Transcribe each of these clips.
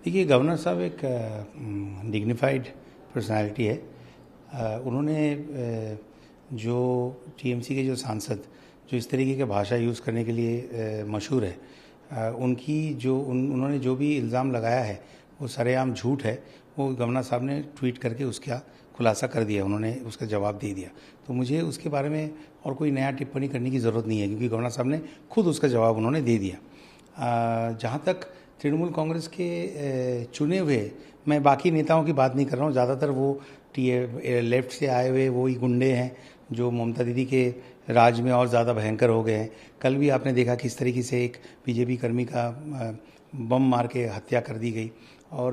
देखिए, गवर्नर साहब एक डिग्निफाइड पर्सनालिटी है। उन्होंने जो टीएमसी के जो सांसद जो इस तरीके की भाषा यूज़ करने के लिए मशहूर है, उनकी जो उन्होंने जो भी इल्ज़ाम लगाया है वो सरेआम झूठ है। वो गवर्नर साहब ने ट्वीट करके उसका खुलासा कर दिया, उन्होंने उसका जवाब दे दिया। तो मुझे उसके बारे में और कोई नया टिप्पणी करने की ज़रूरत नहीं है, क्योंकि गवर्नर साहब ने खुद उसका जवाब उन्होंने दे दिया। जहाँ तक तृणमूल कांग्रेस के चुने हुए, मैं बाकी नेताओं की बात नहीं कर रहा हूँ, ज़्यादातर वो लेफ्ट से आए हुए वो ही गुंडे हैं जो ममता दीदी के राज में और ज़्यादा भयंकर हो गए हैं। कल भी आपने देखा किस तरीके से एक बीजेपी कर्मी का बम मार के हत्या कर दी गई, और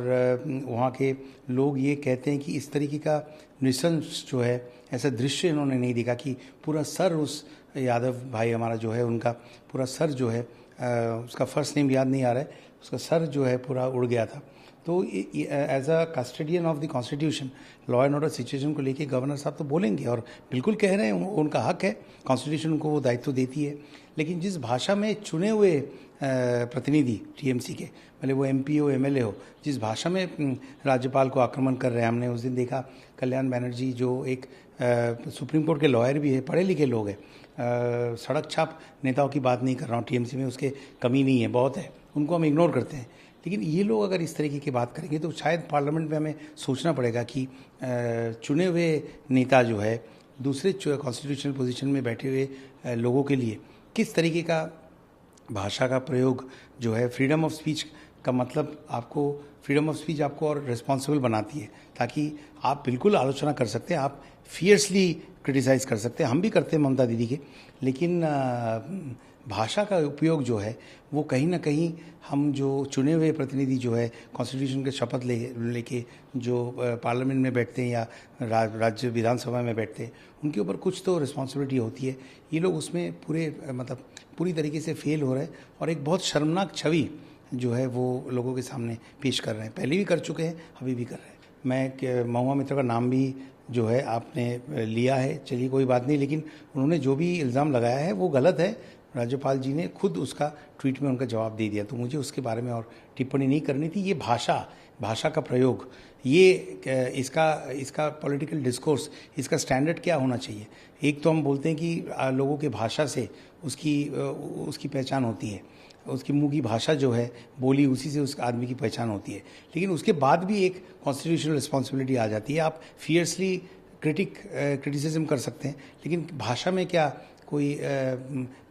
वहाँ के लोग ये कहते हैं कि इस तरीके का नृशंस जो है, ऐसा दृश्य इन्होंने नहीं देखा कि पूरा सर उस यादव भाई हमारा जो है, उनका पूरा सर जो है, उसका फर्स्ट नेम याद नहीं आ रहा है, उसका सर जो है पूरा उड़ गया था। तो as a custodian of the constitution, law and order situation को लेके गवर्नर साहब तो बोलेंगे, और बिल्कुल कह रहे हैं, उनका हक है, कॉन्स्टिट्यूशन उनको वो दायित्व देती है। लेकिन जिस भाषा में चुने हुए प्रतिनिधि टीएमसी के, भले वो एमपी हो एमएलए हो, जिस भाषा में राज्यपाल को आक्रमण कर रहे हैं, हमने उस दिन देखा कल्याण बनर्जी जो एक सुप्रीम कोर्ट के लॉयर भी है, पढ़े लिखे लोग हैं, सड़क छाप नेताओं की बात नहीं कर रहा हूँ, टीएमसी में उसके कमी नहीं है, बहुत है, उनको हम इग्नोर करते हैं। लेकिन ये लोग अगर इस तरीके की बात करेंगे तो शायद पार्लियामेंट में हमें सोचना पड़ेगा कि चुने हुए नेता जो है दूसरे कॉन्स्टिट्यूशनल पोजीशन में बैठे हुए लोगों के लिए किस तरीके का भाषा का प्रयोग जो है, फ्रीडम ऑफ स्पीच का मतलब, आपको फ्रीडम ऑफ स्पीच आपको और रिस्पॉन्सिबल बनाती है, ताकि आप बिल्कुल आलोचना कर सकते हैं, आप फियर्सली क्रिटिसाइज़ कर सकते हैं, हम भी करते हैं ममता दीदी के। लेकिन भाषा का उपयोग जो है वो कहीं ना कहीं, हम जो चुने हुए प्रतिनिधि जो है कॉन्स्टिट्यूशन के शपथ लेके जो पार्लियामेंट में बैठते हैं या राज्य विधानसभा में बैठते हैं, उनके ऊपर कुछ तो रिस्पॉन्सिबिलिटी होती है। ये लोग उसमें पूरी तरीके से फेल हो रहे हैं, और एक बहुत शर्मनाक छवि जो है वो लोगों के सामने पेश कर रहे हैं, पहले भी कर चुके हैं, अभी भी कर रहे हैं। मैं महुआ मित्र का नाम भी जो है आपने लिया है, चलिए कोई बात नहीं, लेकिन उन्होंने जो भी इल्ज़ाम लगाया है वो गलत है। राज्यपाल जी ने खुद उसका ट्वीट में उनका जवाब दे दिया, तो मुझे उसके बारे में और टिप्पणी नहीं करनी थी। ये भाषा का प्रयोग, ये इसका पॉलिटिकल डिस्कोर्स, इसका स्टैंडर्ड क्या होना चाहिए। एक तो हम बोलते हैं कि लोगों के भाषा से उसकी पहचान होती है, उसकी मुंह की भाषा जो है बोली, उसी से उस आदमी की पहचान होती है। लेकिन उसके बाद भी एक कॉन्स्टिट्यूशनल रिस्पॉन्सिबिलिटी आ जाती है। आप फियर्सली क्रिटिसिज्म कर सकते हैं, लेकिन भाषा में क्या कोई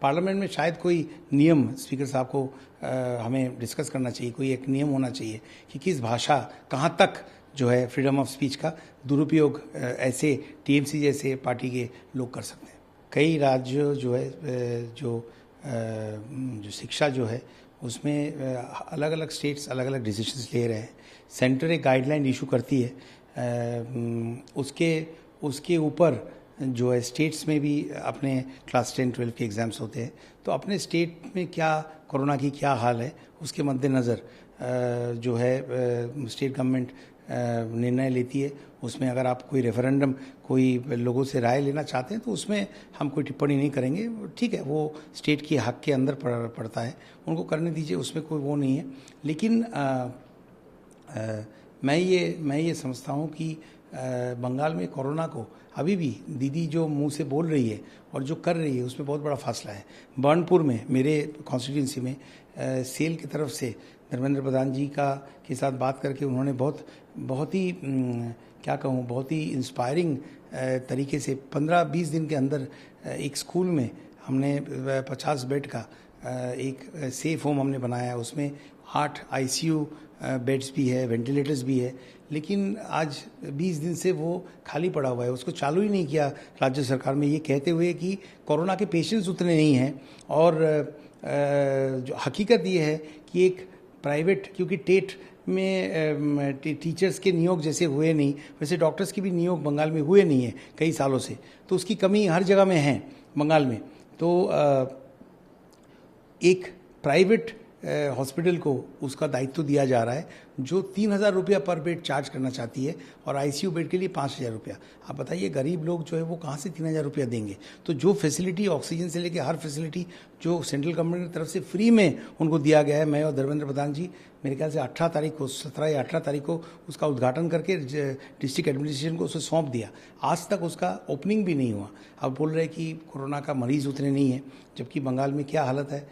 पार्लियामेंट में शायद कोई नियम स्पीकर साहब को हमें डिस्कस करना चाहिए, कोई एक नियम होना चाहिए कि किस भाषा, कहाँ तक जो है फ्रीडम ऑफ स्पीच का दुरुपयोग ऐसे टीएमसी जैसे पार्टी के लोग कर सकते हैं। कई राज्य जो है जो शिक्षा जो है उसमें अलग अलग स्टेट्स अलग अलग डिसीजंस ले रहे हैं। सेंटर एक गाइडलाइन इशू करती है, उसके ऊपर जो है स्टेट्स में भी अपने क्लास 10 12 के एग्ज़ाम्स होते हैं, तो अपने स्टेट में क्या कोरोना की क्या हाल है उसके मद्देनज़र जो है स्टेट गवर्नमेंट निर्णय लेती है। उसमें अगर आप कोई रेफरेंडम, कोई लोगों से राय लेना चाहते हैं तो उसमें हम कोई टिप्पणी नहीं करेंगे, ठीक है, वो स्टेट के हक के अंदर पड़ता है, उनको करने दीजिए, उसमें कोई वो नहीं है। लेकिन मैं ये समझता हूँ कि बंगाल में कोरोना को अभी भी दीदी जो मुंह से बोल रही है और जो कर रही है उसमें बहुत बड़ा फासला है। बर्नपुर में, मेरे कॉन्स्टिट्यूंसी में, सेल की तरफ से धर्मेंद्र प्रधान जी के साथ बात करके उन्होंने बहुत ही क्या कहूँ, बहुत ही इंस्पायरिंग तरीके से 15-20 दिन के अंदर एक स्कूल में हमने 50 बेड का एक सेफ होम हमने बनाया। उसमें 8 आईसीयू बेड्स भी है, वेंटिलेटर्स भी है, लेकिन आज 20 दिन से वो खाली पड़ा हुआ है, उसको चालू ही नहीं किया राज्य सरकार में, ये कहते हुए कि कोरोना के पेशेंट्स उतने नहीं हैं। और जो हकीकत ये है कि एक प्राइवेट, क्योंकि टेट में टीचर्स के नियोग जैसे हुए नहीं, वैसे डॉक्टर्स की भी नियोग बंगाल में हुए नहीं है कई सालों से, तो उसकी कमी हर जगह में है बंगाल में। तो एक प्राइवेट हॉस्पिटल को उसका दायित्व दिया जा रहा है जो 3,000 रुपया पर बेड चार्ज करना चाहती है और आईसीयू बेड के लिए 5,000 रुपया। आप बताइए गरीब लोग जो है वो कहाँ से 3,000 रुपया देंगे। तो जो फैसिलिटी ऑक्सीजन से लेकर हर फैसिलिटी जो सेंट्रल गवर्नमेंट की तरफ से फ्री में उनको दिया गया है, मैं और धर्मेंद्र प्रधान जी मेरे ख्याल से 18 तारीख को 17 या 18 तारीख को उसका उद्घाटन करके डिस्ट्रिक्ट एडमिनिस्ट्रेशन को उसे सौंप दिया। आज तक उसका ओपनिंग भी नहीं हुआ। अब बोल रहे हैं कि कोरोना का मरीज उतने नहीं है, जबकि बंगाल में क्या हालत है।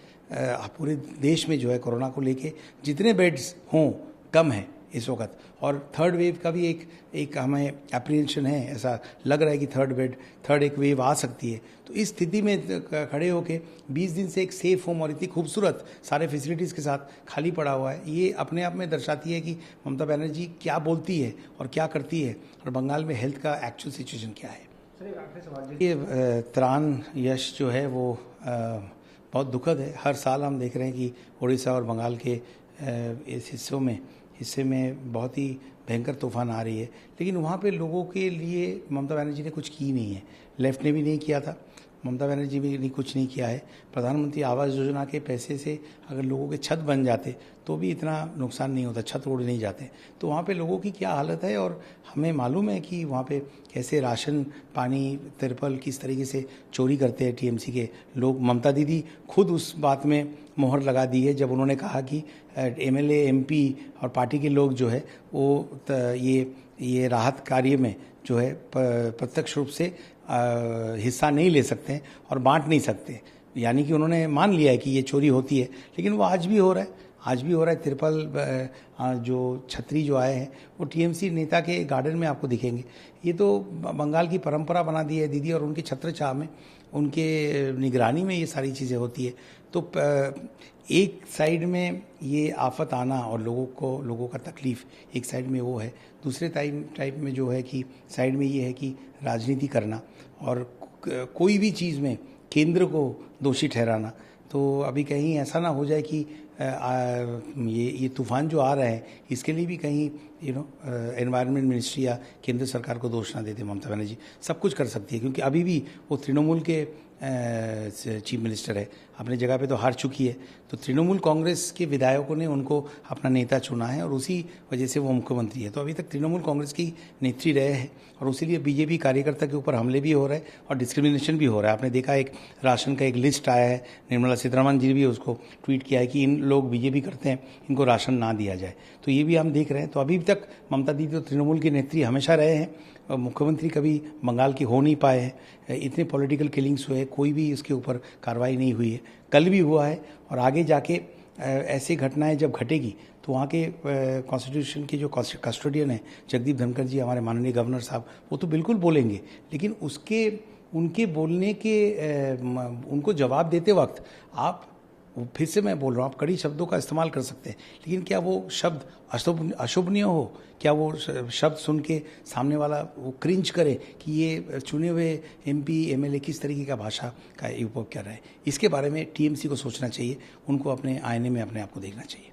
पूरे देश में जो है कोरोना को लेके जितने बेड्स हों कम है इस वक्त, और थर्ड वेव का भी एक हमें एप्रीहेंशन है, ऐसा लग रहा है कि थर्ड एक वेव आ सकती है। तो इस स्थिति में खड़े होके 20 दिन से एक सेफ होम और इतनी खूबसूरत सारे फैसिलिटीज़ के साथ खाली पड़ा हुआ है, ये अपने आप में दर्शाती है कि ममता बनर्जी क्या बोलती है और क्या करती है और बंगाल में हेल्थ का एक्चुअल सिचुएशन क्या है। ये त्राण यश जो है वो बहुत दुखद है। हर साल हम देख रहे हैं कि उड़ीसा और बंगाल के इस हिस्से में बहुत ही भयंकर तूफान आ रही है, लेकिन वहाँ पे लोगों के लिए ममता बनर्जी ने कुछ की नहीं है। लेफ्ट ने भी नहीं किया था, ममता बनर्जी भी कुछ नहीं किया है। प्रधानमंत्री आवास योजना के पैसे से अगर लोगों के छत बन जाते तो भी इतना नुकसान नहीं होता, छत उड़ नहीं जाते। तो वहाँ पे लोगों की क्या हालत है और हमें मालूम है कि वहाँ पे कैसे राशन पानी तिरपल किस तरीके से चोरी करते हैं टीएमसी के लोग। ममता दीदी खुद उस बात में मोहर लगा दी है जब उन्होंने कहा कि एमएलए एमपी और पार्टी के लोग जो है वो ये राहत कार्य में जो है प्रत्यक्ष रूप से हिस्सा नहीं ले सकते और बांट नहीं सकते। यानी कि उन्होंने मान लिया है कि ये चोरी होती है, लेकिन वो आज भी हो रहा है। तिरपल जो छतरी जो आए हैं वो टीएमसी नेता के गार्डन में आपको दिखेंगे। ये तो बंगाल की परंपरा बना दी है दीदी, और उनके छत्रछाया में उनके निगरानी में ये सारी चीज़ें होती है। तो एक साइड में ये आफत आना और लोगों का तकलीफ एक साइड में वो है, दूसरे टाइप में जो है कि साइड में ये है कि राजनीति करना और कोई भी चीज़ में केंद्र को दोषी ठहराना। तो अभी कहीं ऐसा ना हो जाए कि ये तूफान जो आ रहा है इसके लिए भी कहीं एनवायरनमेंट मिनिस्ट्री या केंद्र सरकार को दोष ना देते। ममता बनर्जी सब कुछ कर सकती है, क्योंकि अभी भी वो तृणमूल के चीफ मिनिस्टर है, अपने जगह पे तो हार चुकी है। तो तृणमूल कांग्रेस के विधायकों ने उनको अपना नेता चुना है और उसी वजह से वो मुख्यमंत्री है। तो अभी तक तृणमूल कांग्रेस की नेत्री रहे हैं और उसीलिए बीजेपी कार्यकर्ता के ऊपर हमले भी हो रहे हैं और डिस्क्रिमिनेशन भी हो रहा है। आपने देखा एक राशन का एक लिस्ट आया है, निर्मला सीतारमण जी भी उसको ट्वीट किया है कि इन लोग बीजेपी करते हैं, इनको राशन ना दिया जाए। तो ये भी हम देख रहे हैं। तो अभी तक ममता दीदी तो तृणमूल की नेत्री हमेशा रहे हैं, मुख्यमंत्री कभी बंगाल की हो नहीं पाए हैं। इतने पॉलिटिकल किलिंग्स हुए, कोई भी इसके ऊपर कार्रवाई नहीं हुई है। कल भी हुआ है और आगे जाके ऐसी घटनाएं जब घटेगी तो वहाँ के कॉन्स्टिट्यूशन के जो कस्टोडियन है जगदीप धनखड़ जी, हमारे माननीय गवर्नर साहब, वो तो बिल्कुल बोलेंगे, लेकिन उनके बोलने के उनको जवाब देते वक्त आप फिर से मैं बोल रहा हूँ, आप कड़ी शब्दों का इस्तेमाल कर सकते हैं, लेकिन क्या वो शब्द अशोभनीय हो? क्या वो शब्द सुन के सामने वाला वो क्रिंज करे कि ये चुने हुए एमपी एमएलए किस तरीके का भाषा का उपयोग कर रहे हैं? इसके बारे में टीएमसी को सोचना चाहिए, उनको अपने आईने में अपने आप को देखना चाहिए।